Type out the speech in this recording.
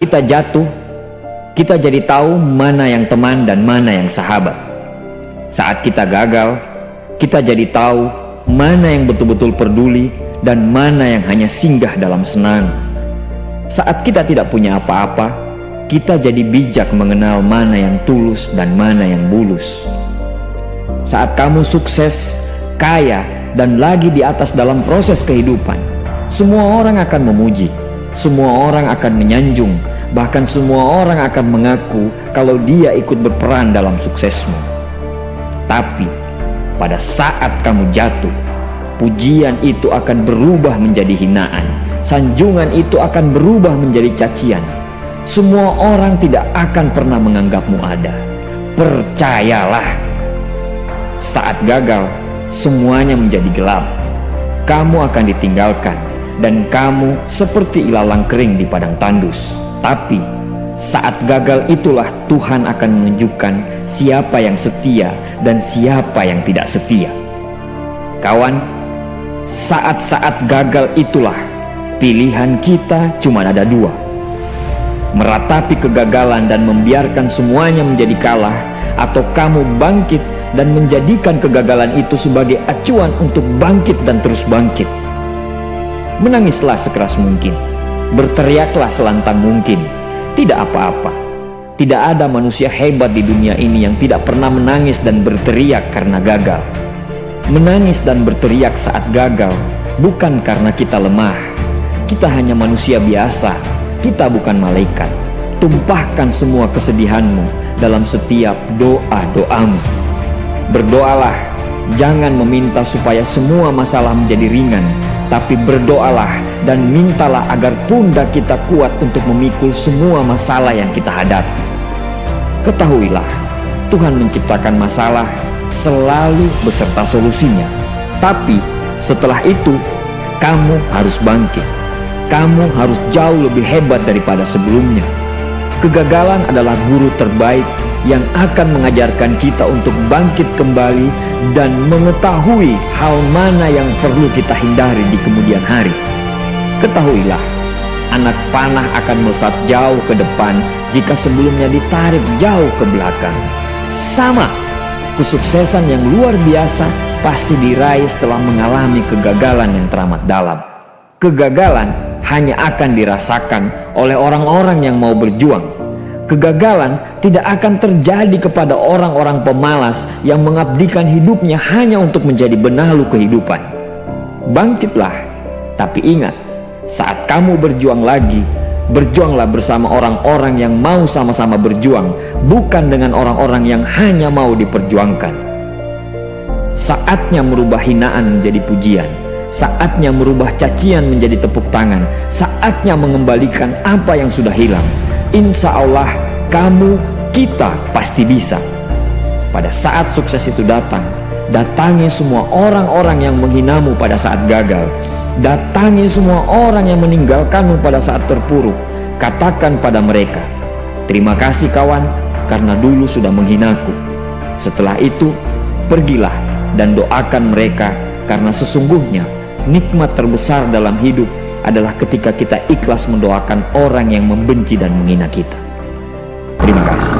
Kita jatuh, kita jadi tahu mana yang teman dan mana yang sahabat. Saat kita gagal, kita jadi tahu mana yang betul-betul peduli dan mana yang hanya singgah dalam senang. Saat kita tidak punya apa-apa, kita jadi bijak mengenal mana yang tulus dan mana yang bulus. Saat kamu sukses, kaya, dan lagi di atas dalam proses kehidupan, semua orang akan memuji, semua orang akan menyanjung, bahkan semua orang akan mengaku kalau dia ikut berperan dalam suksesmu. Tapi pada saat kamu jatuh, pujian itu akan berubah menjadi hinaan, sanjungan itu akan berubah menjadi cacian. Semua orang tidak akan pernah menganggapmu ada. Percayalah, saat gagal, semuanya menjadi gelap. Kamu akan ditinggalkan dan kamu seperti ilalang kering di padang tandus. Tapi saat gagal itulah Tuhan akan menunjukkan siapa yang setia dan siapa yang tidak setia. Kawan, saat-saat gagal itulah pilihan kita cuma ada dua: meratapi kegagalan dan membiarkan semuanya menjadi kalah, atau kamu bangkit dan menjadikan kegagalan itu sebagai acuan untuk bangkit dan terus bangkit. Menangislah sekeras mungkin, berteriaklah selantang mungkin. Tidak apa-apa. Tidak ada manusia hebat di dunia ini yang tidak pernah menangis dan berteriak karena gagal. Menangis dan berteriak saat gagal bukan karena kita lemah. Kita hanya manusia biasa. Kita bukan malaikat. Tumpahkan semua kesedihanmu dalam setiap doa-doamu. Berdoalah, jangan meminta supaya semua masalah menjadi ringan, tapi berdoalah dan mintalah agar pundak kita kuat untuk memikul semua masalah yang kita hadapi. Ketahuilah, Tuhan menciptakan masalah selalu beserta solusinya. Tapi setelah itu, kamu harus bangkit. Kamu harus jauh lebih hebat daripada sebelumnya. Kegagalan adalah guru terbaik yang akan mengajarkan kita untuk bangkit kembali dan mengetahui hal mana yang perlu kita hindari di kemudian hari. Ketahuilah, anak panah akan melesat jauh ke depan jika sebelumnya ditarik jauh ke belakang. Sama, kesuksesan yang luar biasa pasti diraih setelah mengalami kegagalan yang teramat dalam. Kegagalan hanya akan dirasakan oleh orang-orang yang mau berjuang. Kegagalan tidak akan terjadi kepada orang-orang pemalas yang mengabdikan hidupnya hanya untuk menjadi benalu kehidupan. Bangkitlah, tapi ingat, saat kamu berjuang lagi, berjuanglah bersama orang-orang yang mau sama-sama berjuang, bukan dengan orang-orang yang hanya mau diperjuangkan. Saatnya merubah hinaan menjadi pujian. Saatnya merubah cacian menjadi tepuk tangan. Saatnya mengembalikan apa yang sudah hilang. Insya Allah kamu, kita pasti bisa. Pada saat sukses itu datang, datangi semua orang-orang yang menghinamu pada saat gagal. Datangi semua orang yang meninggalkanmu pada saat terpuruk. Katakan pada mereka, terima kasih kawan, karena dulu sudah menghinaku. Setelah itu, pergilah dan doakan mereka, karena sesungguhnya nikmat terbesar dalam hidup adalah ketika kita ikhlas mendoakan orang yang membenci dan menghina kita. Terima kasih.